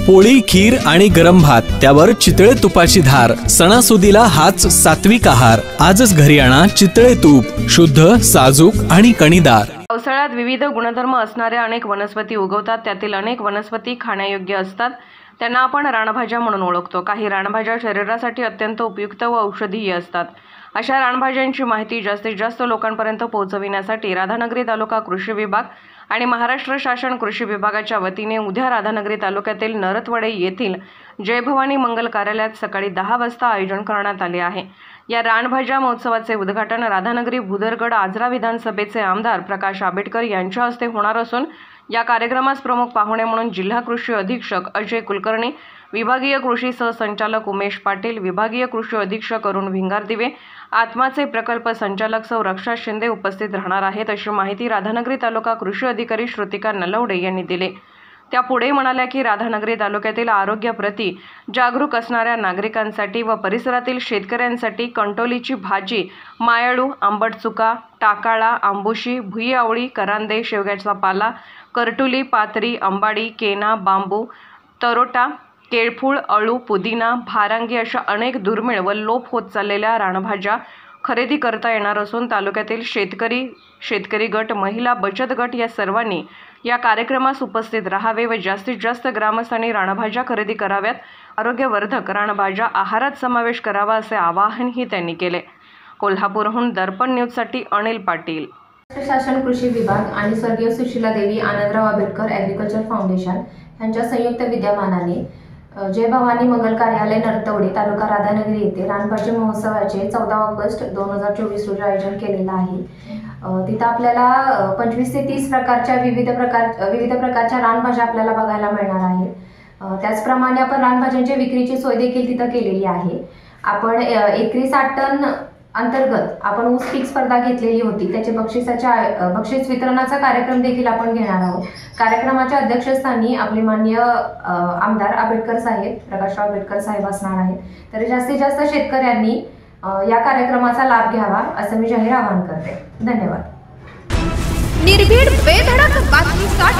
पोळी, खीर आणि गरम भात, त्यावर चितळे तुपाची धार। सणासुदीला हाच सात्विक आहार। आजच घरी आणा चितळे तूप, शुद्ध, साजूक आणि कणीदार। पावसाळ्यात विविध गुणधर्म असणाऱ्या अनेक वनस्पती उगवतात। त्यातील अनेक वनस्पती खाण्यायोग्य असतात, त्यांना आपण रानभाज्या म्हणून ओळखतो। काही रानभाज्या शरीरासाठी अत्यंत उपयुक्त व औषधीय असतात। अशा रानभाज्यांची माहिती जास्तीत जास्त लोकांपर्यंत पोहोचविण्यासाठी राधानगरी तालुका कृषी विभाग आणि महाराष्ट्र शासन कृषी विभागाच्या वतीने उद्या राधानगरी तालुक्यातील नरतवडे येथील जय भवानी मंगल कार्यालयात सकाळी 10 वाजता आयोजन करण्यात आले आहे। या रानभाज्या महोत्सवाचे उद्घाटन राधानगरी भुदरगड आजरा विधानसभेचे आमदार प्रकाश आंबेडकर यांच्या हस्ते होणार असून या कार्यक्रमास प्रमुख पाहुणे म्हणून जिल्हा कृषी अधीक्षक अजय कुलकर्णी, विभागीय कृषी सहसंचालक उमेश पाटील, विभागीय कृषी अधीक्षक अरुण भिंगारदिवे, आत्माचे प्रकल्प संचालक सौ रक्षा शिंदे उपस्थित राहणार आहेत, अशी माहिती राधानगरी तालुका कृषी अधिकारी श्रुतिका नलवडे यांनी दिली। त्या पुढे म्हणाल्या की राधानगरी तालुक्यातील आरोग्याप्रती जागरूक असणाऱ्या नागरिकांसाठी व परिसरातील शेतकऱ्यांसाठी कंटोलीची भाजी, मायाळू, आंबट चुका, टाकाळा, आंबुशी, भुई आवळी, करांदे, शेवग्याचा पाला, करटुली, पातरी, अंबाडी, केना, बांबू, तरोटा, केळफूळ, अळू, पुदिना, भारांगी अशा अनेक दुर्मिळ व लोप होत चाललेल्या रानभाज्या खरेदी करता येणार असून तालुक्यातील शेतकरी गट, महिला बचत गट या सर्वांनी या कार्यक्रमास उपस्थित राहावे व जास्तीत जास्त ग्रामस्थांनी रानभाज्या खरेदी कराव्यात। आरोग्यवर्धक रानभाज्या आहारात समावेश करावा असे आवाहनही त्यांनी केले। कोल्हापूरहून दर्पण न्यूजसाठी अनिल पाटील। शासन कृषी विभाग आणि स्वर्गीय सुशीला देवी आनंदराव आंबेडकर ॲग्रिकल्चर फाउंडेशन यांच्या संयुक्त विद्यमानाने जय भवानी मंगल कार्यालय नरतवडे तालुका राधानगरी येथे रानभाजी महोत्सवाचे 14 ऑगस्ट 2024 रोजी आयोजन केलेलं आहे। तिथं आपल्याला 25 ते 30 प्रकारच्या विविध प्रकारच्या रानभाज्या आपल्याला बघायला मिळणार आहेत। त्याचप्रमाणे आपण रानभाज्यांच्या विक्रीची सोय देखील तिथं केलेली आहे। आपण एकरी 60 टन अंतर्गत आपण ऊस पीक स्पर्धा घेतलेली होती, त्याचे बक्षीस वितरणाचा कार्यक्रम देखील आपण घेणार आहोत। कार्यक्रमाच्या अध्यक्षस्थानी आपले माननीय आमदार आंबेडकर साहेब, प्रकाशराव आंबेडकर साहेब असणार आहेत। तर जास्तीत जास्त शेतकऱ्यांनी या कार्यक्रमाचा लाभ घ्यावा असं मी जाहीर आवाहन करते। धन्यवाद। निर्भीड बेधडक बातमीसाठी